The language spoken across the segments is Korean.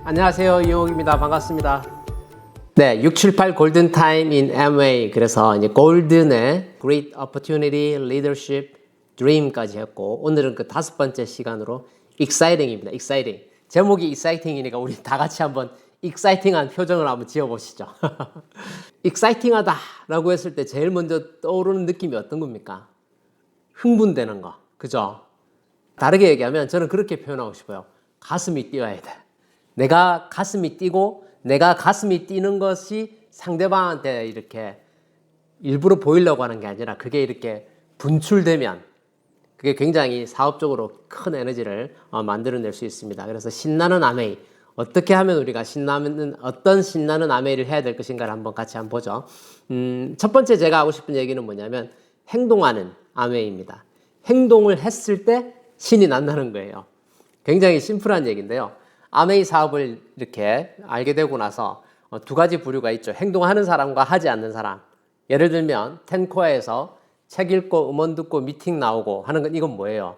안녕하세요. 이용욱입니다. 반갑습니다. 네, 678 골든 타임 in MA. 그래서 이제 골든의 Great Opportunity, Leadership, Dream까지 했고, 오늘은 그 5번째 시간으로 Exciting입니다. Exciting. 제목이 Exciting이니까 우리 다 같이 한번 Exciting한 표정을 한번 지어보시죠. Exciting하다라고 했을 때 제일 먼저 떠오르는 느낌이 어떤 겁니까? 흥분되는 거. 그죠? 다르게 얘기하면 저는 그렇게 표현하고 싶어요. 가슴이 뛰어야 돼. 내가 가슴이 뛰고 내가 가슴이 뛰는 것이 상대방한테 이렇게 일부러 보이려고 하는 게 아니라 그게 이렇게 분출되면 그게 굉장히 사업적으로 큰 에너지를 만들어낼 수 있습니다. 그래서 신나는 아메이, 어떻게 하면 우리가 어떤 신나는 아메이를 해야 될 것인가를 한번 같이 한번 보죠. 첫 번째 제가 하고 싶은 얘기는 뭐냐면 행동하는 아메이입니다. 행동을 했을 때 신이 난다는 거예요. 굉장히 심플한 얘기인데요. 아메이 사업을 이렇게 알게 되고 나서 두 가지 부류가 있죠. 행동하는 사람과 하지 않는 사람. 예를 들면 텐코어에서 책 읽고 음원 듣고 미팅 나오고 하는 건 이건 뭐예요?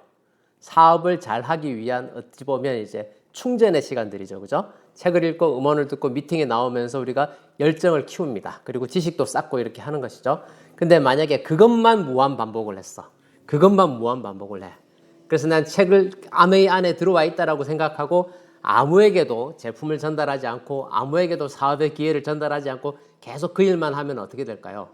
사업을 잘 하기 위한 어찌 보면 이제 충전의 시간들이죠. 그죠? 책을 읽고 음원을 듣고 미팅에 나오면서 우리가 열정을 키웁니다. 그리고 지식도 쌓고 이렇게 하는 것이죠. 근데 만약에 그것만 무한 반복을 했어. 그것만 무한 반복을 해. 그래서 난 책을 아메이 안에 들어와 있다라고 생각하고 아무에게도 제품을 전달하지 않고 아무에게도 사업의 기회를 전달하지 않고 계속 그 일만 하면 어떻게 될까요?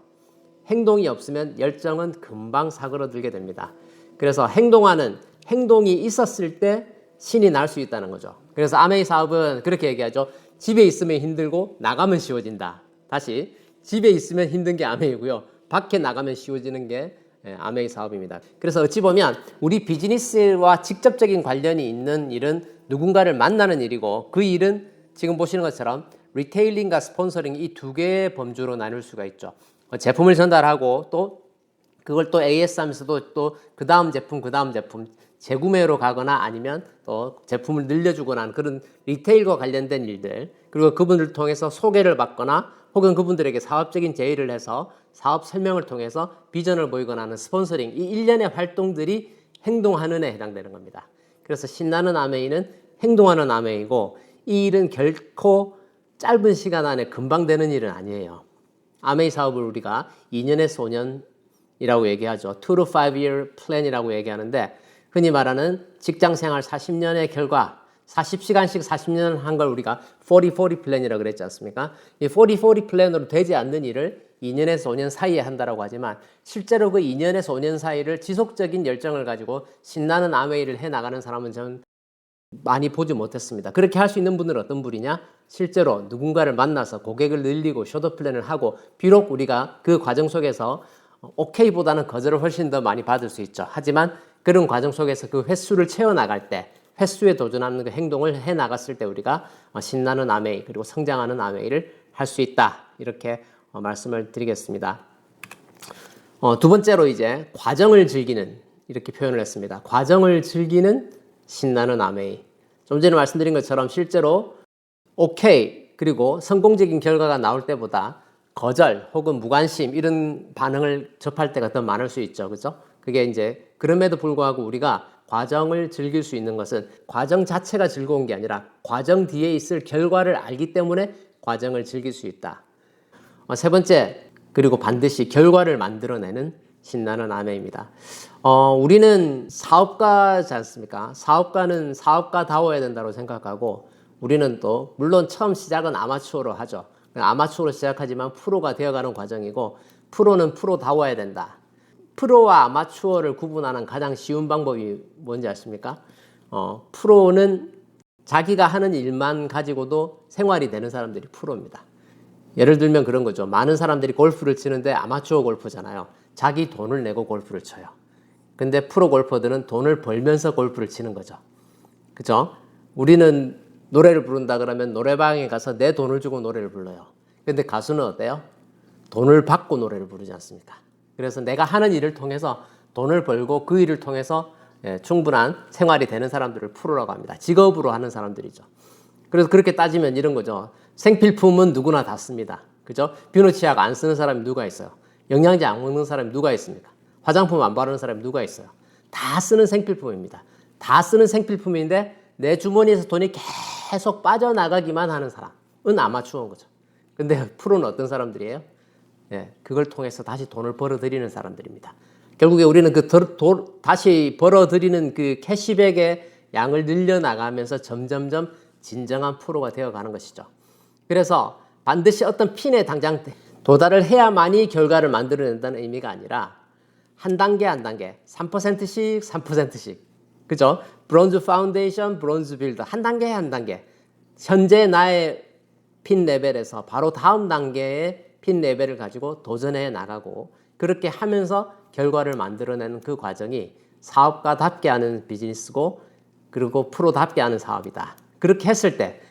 행동이 없으면 열정은 금방 사그러들게 됩니다. 그래서 행동이 있었을 때 신이 날 수 있다는 거죠. 그래서 아메이 사업은 그렇게 얘기하죠. 집에 있으면 힘들고 나가면 쉬워진다. 다시 집에 있으면 힘든 게 아메이고요. 밖에 나가면 쉬워지는 게 아메이 사업입니다. 그래서 어찌 보면 우리 비즈니스와 직접적인 관련이 있는 일은 누군가를 만나는 일이고 그 일은 지금 보시는 것처럼 리테일링과 스폰서링 이 두 개의 범주로 나눌 수가 있죠. 제품을 전달하고 또 그걸 또 AS 하면서도 또 그 다음 제품 재구매로 가거나 아니면 또 제품을 늘려주거나 하는 그런 리테일과 관련된 일들, 그리고 그분들을 통해서 소개를 받거나 혹은 그분들에게 사업적인 제의를 해서 사업 설명을 통해서 비전을 보이거나 하는 스폰서링, 이 일련의 활동들이 행동하는 에 해당되는 겁니다. 그래서 신나는 아메이는 행동하는 아메이고 이 일은 결코 짧은 시간 안에 금방 되는 일은 아니에요. 아메이 사업을 우리가 2년에서 5년이라고 얘기하죠. 2 to 5 year plan이라고 얘기하는데 흔히 말하는 직장생활 40년의 결과 40시간씩 40년 한 걸 우리가 40-40 플랜이라고 그랬지 않습니까? 이 40-40 플랜으로 되지 않는 일을 2년에서 5년 사이에 한다라고 하지만 실제로 그 2년에서 5년 사이를 지속적인 열정을 가지고 신나는 아메이를 해나가는 사람은 저는 많이 보지 못했습니다. 그렇게 할 수 있는 분들은 어떤 분이냐? 실제로 누군가를 만나서 고객을 늘리고 쇼더 플랜을 하고 비록 우리가 그 과정 속에서 오케이보다는 거절을 훨씬 더 많이 받을 수 있죠. 하지만 그런 과정 속에서 그 횟수를 채워나갈 때 횟수에 도전하는 그 행동을 해나갔을 때 우리가 신나는 아메이 그리고 성장하는 아메이를 할 수 있다. 이렇게 말씀을 드리겠습니다. 두 번째로 이제 과정을 즐기는 이렇게 표현을 했습니다. 과정을 즐기는 신나는 아메이. 좀 전에 말씀드린 것처럼 실제로 오케이 그리고 성공적인 결과가 나올 때보다 거절 혹은 무관심 이런 반응을 접할 때가 더 많을 수 있죠. 그죠? 그게 이제 그럼에도 불구하고 우리가 과정을 즐길 수 있는 것은 과정 자체가 즐거운 게 아니라 과정 뒤에 있을 결과를 알기 때문에 과정을 즐길 수 있다. 세 번째, 그리고 반드시 결과를 만들어내는 신나는 아메입니다. 우리는 사업가지 않습니까? 사업가는 사업가다워야 된다고 생각하고 우리는 또 물론 처음 시작은 아마추어로 하죠. 아마추어로 시작하지만 프로가 되어가는 과정이고 프로는 프로다워야 된다. 프로와 아마추어를 구분하는 가장 쉬운 방법이 뭔지 아십니까? 프로는 자기가 하는 일만 가지고도 생활이 되는 사람들이 프로입니다. 예를 들면 그런 거죠. 많은 사람들이 골프를 치는데 아마추어 골프잖아요. 자기 돈을 내고 골프를 쳐요. 근데 프로 골퍼들은 돈을 벌면서 골프를 치는 거죠. 그죠? 우리는 노래를 부른다 그러면 노래방에 가서 내 돈을 주고 노래를 불러요. 근데 가수는 어때요? 돈을 받고 노래를 부르지 않습니까? 그래서 내가 하는 일을 통해서 돈을 벌고 그 일을 통해서 충분한 생활이 되는 사람들을 프로라고 합니다. 직업으로 하는 사람들이죠. 그래서 그렇게 따지면 이런 거죠. 생필품은 누구나 다 씁니다. 그죠? 비누 치약 안 쓰는 사람이 누가 있어요? 영양제 안 먹는 사람이 누가 있습니까? 화장품 안 바르는 사람이 누가 있어요? 다 쓰는 생필품입니다. 다 쓰는 생필품인데 내 주머니에서 돈이 계속 빠져나가기만 하는 사람은 아마추어인 거죠. 근데 프로는 어떤 사람들이에요? 예, 그걸 통해서 다시 돈을 벌어들이는 사람들입니다. 결국에 우리는 다시 벌어들이는 그 캐시백의 양을 늘려나가면서 점점점 진정한 프로가 되어가는 것이죠. 그래서 반드시 어떤 핀에 당장 도달을 해야만이 결과를 만들어낸다는 의미가 아니라 한 단계 한 단계 3%씩 3%씩 그죠? 브론즈 파운데이션, 브론즈 빌더 한 단계 한 단계 현재 나의 핀 레벨에서 바로 다음 단계의 핀 레벨을 가지고 도전해 나가고 그렇게 하면서 결과를 만들어내는 그 과정이 사업가답게 하는 비즈니스고 그리고 프로답게 하는 사업이다. 그렇게 했을 때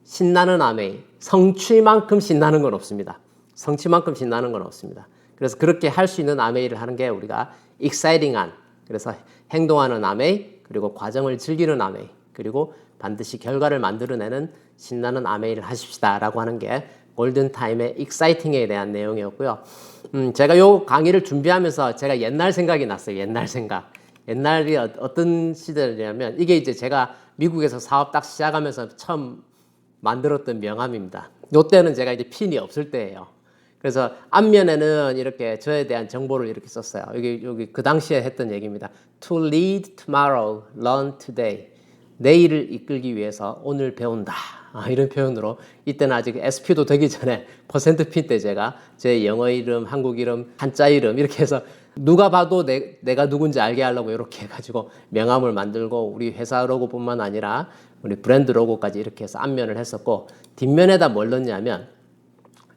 신나는 아메이, 성취만큼 신나는 건 없습니다. 성취만큼 신나는 건 없습니다. 그래서 그렇게 할 수 있는 아메이를 하는 게 우리가 익사이팅한 그래서 행동하는 아메이 그리고 과정을 즐기는 아메이 그리고 반드시 결과를 만들어내는 신나는 아메이를 하십시다 라고 하는 게 골든타임의 익사이팅에 대한 내용이었고요. 제가 요 강의를 준비하면서 제가 옛날 생각이 났어요. 옛날 생각. 옛날이 어떤 시대냐면 이게 이제 제가 미국에서 사업 딱 시작하면서 처음 만들었던 명함입니다. 요때는 제가 이제 핀이 없을 때예요. 그래서 앞면에는 이렇게 저에 대한 정보를 이렇게 썼어요. 여기 그 당시에 했던 얘기입니다. To lead tomorrow, learn today. 내일을 이끌기 위해서 오늘 배운다. 이런 표현으로 이때는 아직 SP도 되기 전에 퍼센트핀 때 제가 제 영어 이름, 한국 이름, 한자 이름 이렇게 해서 누가 봐도 내가 누군지 알게 하려고 이렇게 해가지고 명함을 만들고 우리 회사 로고뿐만 아니라 우리 브랜드 로고까지 이렇게 해서 앞면을 했었고 뒷면에다 뭘 넣냐면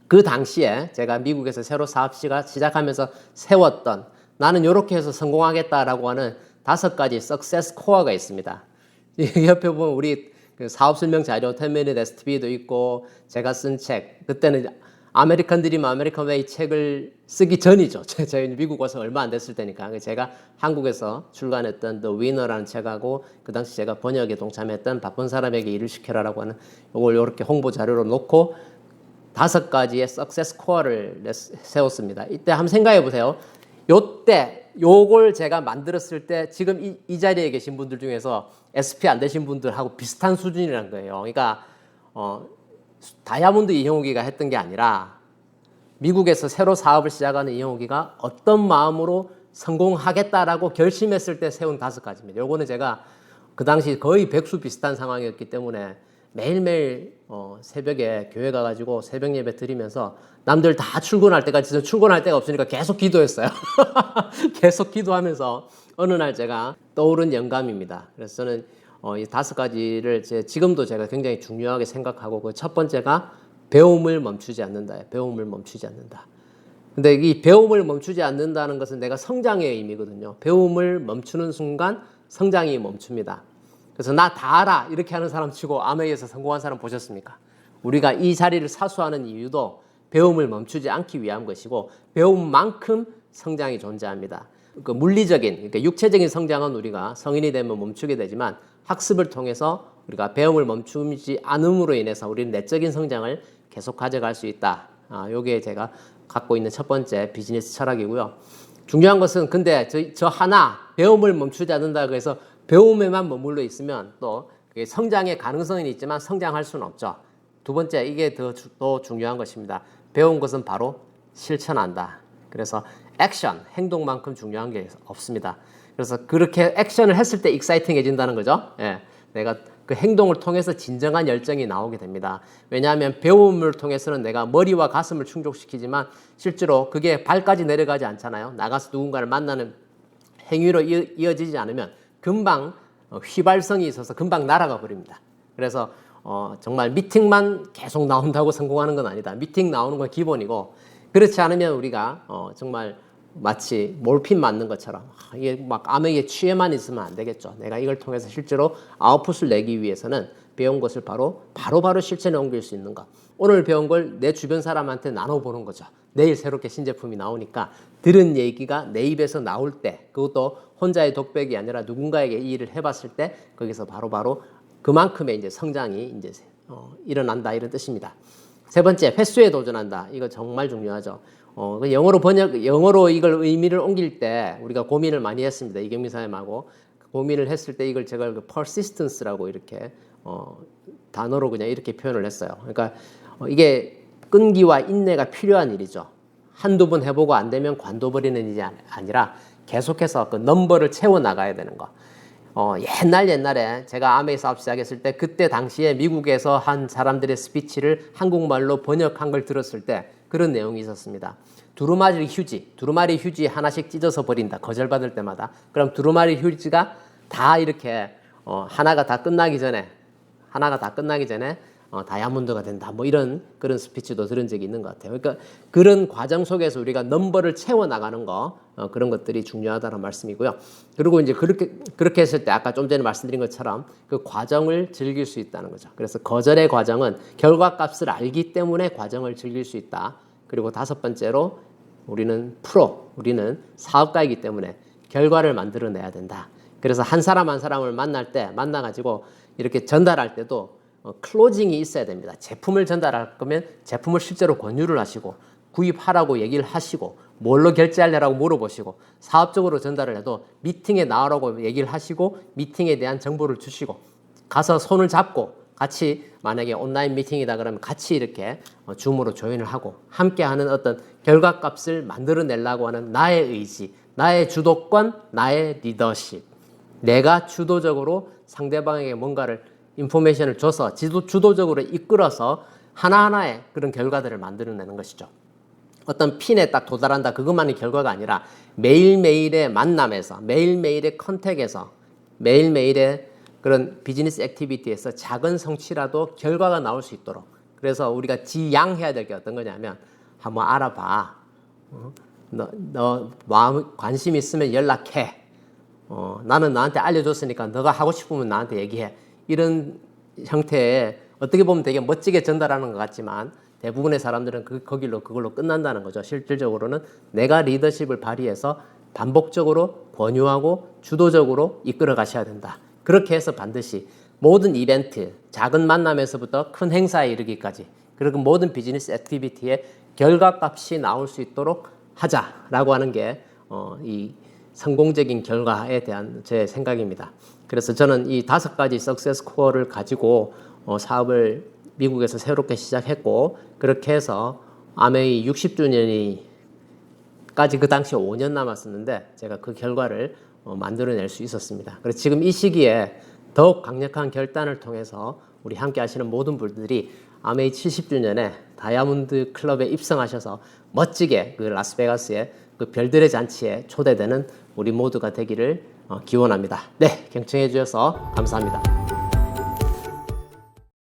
그 당시에 제가 미국에서 새로 사업 시작하면서 세웠던 나는 이렇게 해서 성공하겠다라고 하는 5가지 석세스 코어가 있습니다. 옆에 보면 우리 사업 설명 자료 10minute STB도 있고 제가 쓴 책 그때는 아메리칸 드림 아메리칸 웨이 책을 쓰기 전이죠. 저희 미국 와서 얼마 안 됐을 때니까 제가 한국에서 출간했던 The Winner라는 책하고 그 당시 제가 번역에 동참했던 바쁜 사람에게 일을 시켜라라고 하는 이걸 이렇게 홍보 자료로 놓고 5가지의 석세스 코어를 세웠습니다. 이때 한번 생각해 보세요. 요때 요걸 제가 만들었을 때 지금 이 자리에 계신 분들 중에서 SP 안 되신 분들하고 비슷한 수준이라는 거예요. 그러니까 다이아몬드 이형욱이가 했던 게 아니라 미국에서 새로 사업을 시작하는 이형욱이가 어떤 마음으로 성공하겠다라고 결심했을 때 세운 5가지입니다. 요거는 제가 그 당시 거의 백수 비슷한 상황이었기 때문에 매일매일 새벽에 교회 가가지고 새벽 예배 드리면서 남들 다 출근할 때까지 저는 출근할 데가 없으니까 계속 기도했어요. 계속 기도하면서 어느 날 제가 떠오른 영감입니다. 그래서 저는 이 5가지를 지금도 제가 굉장히 중요하게 생각하고 그 첫 번째가 배움을 멈추지 않는다. 배움을 멈추지 않는다. 근데 이 배움을 멈추지 않는다는 것은 내가 성장의 의미거든요. 배움을 멈추는 순간 성장이 멈춥니다. 그래서 나 다 알아 이렇게 하는 사람 치고 아메이에서 성공한 사람 보셨습니까? 우리가 이 자리를 사수하는 이유도 배움을 멈추지 않기 위한 것이고 배움만큼 성장이 존재합니다. 그 물리적인, 그러니까 육체적인 성장은 우리가 성인이 되면 멈추게 되지만 학습을 통해서 우리가 배움을 멈추지 않음으로 인해서 우리는 내적인 성장을 계속 가져갈 수 있다. 요게 제가 갖고 있는 첫 번째 비즈니스 철학이고요. 중요한 것은 근데 저 하나 배움을 멈추지 않는다 그래서 배움에만 머물러 있으면 또 성장의 가능성은 있지만 성장할 수는 없죠. 두 번째 이게 더 중요한 것입니다. 배운 것은 바로 실천한다. 그래서 액션, 행동만큼 중요한 게 없습니다. 그래서 그렇게 액션을 했을 때 익사이팅해진다는 거죠. 예, 내가 그 행동을 통해서 진정한 열정이 나오게 됩니다. 왜냐하면 배움을 통해서는 내가 머리와 가슴을 충족시키지만 실제로 그게 발까지 내려가지 않잖아요. 나가서 누군가를 만나는 행위로 이어지지 않으면 금방 휘발성이 있어서 금방 날아가 버립니다. 그래서 정말 미팅만 계속 나온다고 성공하는 건 아니다. 미팅 나오는 건 기본이고 그렇지 않으면 우리가 정말 마치 몰핀 맞는 것처럼 이게 막 암에게 취해만 있으면 안 되겠죠. 내가 이걸 통해서 실제로 아웃풋을 내기 위해서는 배운 것을 바로 실천에 옮길 수 있는 것. 오늘 배운 걸 내 주변 사람한테 나눠보는 거죠. 내일 새롭게 신제품이 나오니까 들은 얘기가 내 입에서 나올 때 그것도 혼자의 독백이 아니라 누군가에게 이 일을 해봤을 때 거기서 바로 그만큼의 이제 성장이 이제 일어난다 이런 뜻입니다. 세 번째, 횟수에 도전한다. 이거 정말 중요하죠. 영어로 이걸 의미를 옮길 때 우리가 고민을 많이 했습니다. 이경민 사님하고 고민을 했을 때 이걸 제가 persistence라고 이렇게 단어로 그냥 이렇게 표현을 했어요. 그러니까 이게 끈기와 인내가 필요한 일이죠. 한두 번 해보고 안 되면 관둬버리는 일이 아니라 계속해서 그 넘버를 채워 나가야 되는 거. 옛날에 제가 아메이 사업 시작했을 때 그때 당시에 미국에서 한 사람들의 스피치를 한국말로 번역한 걸 들었을 때 그런 내용이 있었습니다. 두루마리 휴지 하나씩 찢어서 버린다. 거절받을 때마다. 그럼 두루마리 휴지가 다 이렇게 하나가 다 끝나기 전에 다이아몬드가 된다. 뭐 이런 그런 스피치도 들은 적이 있는 것 같아요. 그러니까 그런 과정 속에서 우리가 넘버를 채워 나가는 거 그런 것들이 중요하다는 말씀이고요. 그리고 이제 그렇게 했을 때 아까 좀 전에 말씀드린 것처럼 그 과정을 즐길 수 있다는 거죠. 그래서 거절의 과정은 결과값을 알기 때문에 과정을 즐길 수 있다. 그리고 다섯 번째로 우리는 사업가이기 때문에 결과를 만들어내야 된다. 그래서 한 사람 한 사람을 만나가지고 이렇게 전달할 때도 클로징이 있어야 됩니다. 제품을 전달할 거면 제품을 실제로 권유를 하시고 구입하라고 얘기를 하시고 뭘로 결제하려고 물어보시고 사업적으로 전달을 해도 미팅에 나오라고 얘기를 하시고 미팅에 대한 정보를 주시고 가서 손을 잡고 같이 만약에 온라인 미팅이다 그러면 같이 이렇게 줌으로 조인을 하고 함께하는 어떤 결과값을 만들어내려고 하는 나의 의지, 나의 주도권, 나의 리더십. 내가 주도적으로 상대방에게 뭔가를 인포메이션을 줘서 주도적으로 이끌어서 하나하나의 그런 결과들을 만들어내는 것이죠. 어떤 핀에 딱 도달한다 그것만이 결과가 아니라 매일매일의 만남에서 매일매일의 컨택에서 매일매일의 그런 비즈니스 액티비티에서 작은 성취라도 결과가 나올 수 있도록 그래서 우리가 지양해야 될 게 어떤 거냐면 한번 알아봐. 너 마음 관심 있으면 연락해. 나는 너한테 알려줬으니까 너가 하고 싶으면 나한테 얘기해. 이런 형태의 어떻게 보면 되게 멋지게 전달하는 것 같지만 대부분의 사람들은 그걸로 끝난다는 거죠. 실질적으로는 내가 리더십을 발휘해서 반복적으로 권유하고 주도적으로 이끌어 가셔야 된다. 그렇게 해서 반드시 모든 이벤트, 작은 만남에서부터 큰 행사에 이르기까지 그리고 모든 비즈니스 액티비티의 결과값이 나올 수 있도록 하자라고 하는 게 이 성공적인 결과에 대한 제 생각입니다. 그래서 저는 이 5가지 석세스 코어를 가지고 사업을 미국에서 새롭게 시작했고 그렇게 해서 아메이 60주년이 까지 그 당시 5년 남았었는데 제가 그 결과를 만들어낼 수 있었습니다. 그래서 지금 이 시기에 더욱 강력한 결단을 통해서 우리 함께 하시는 모든 분들이 아메이 70주년에 다이아몬드 클럽에 입성하셔서 멋지게 그 라스베가스의 그 별들의 잔치에 초대되는 우리 모두가 되기를 기원합니다. 네, 경청해 주셔서 감사합니다.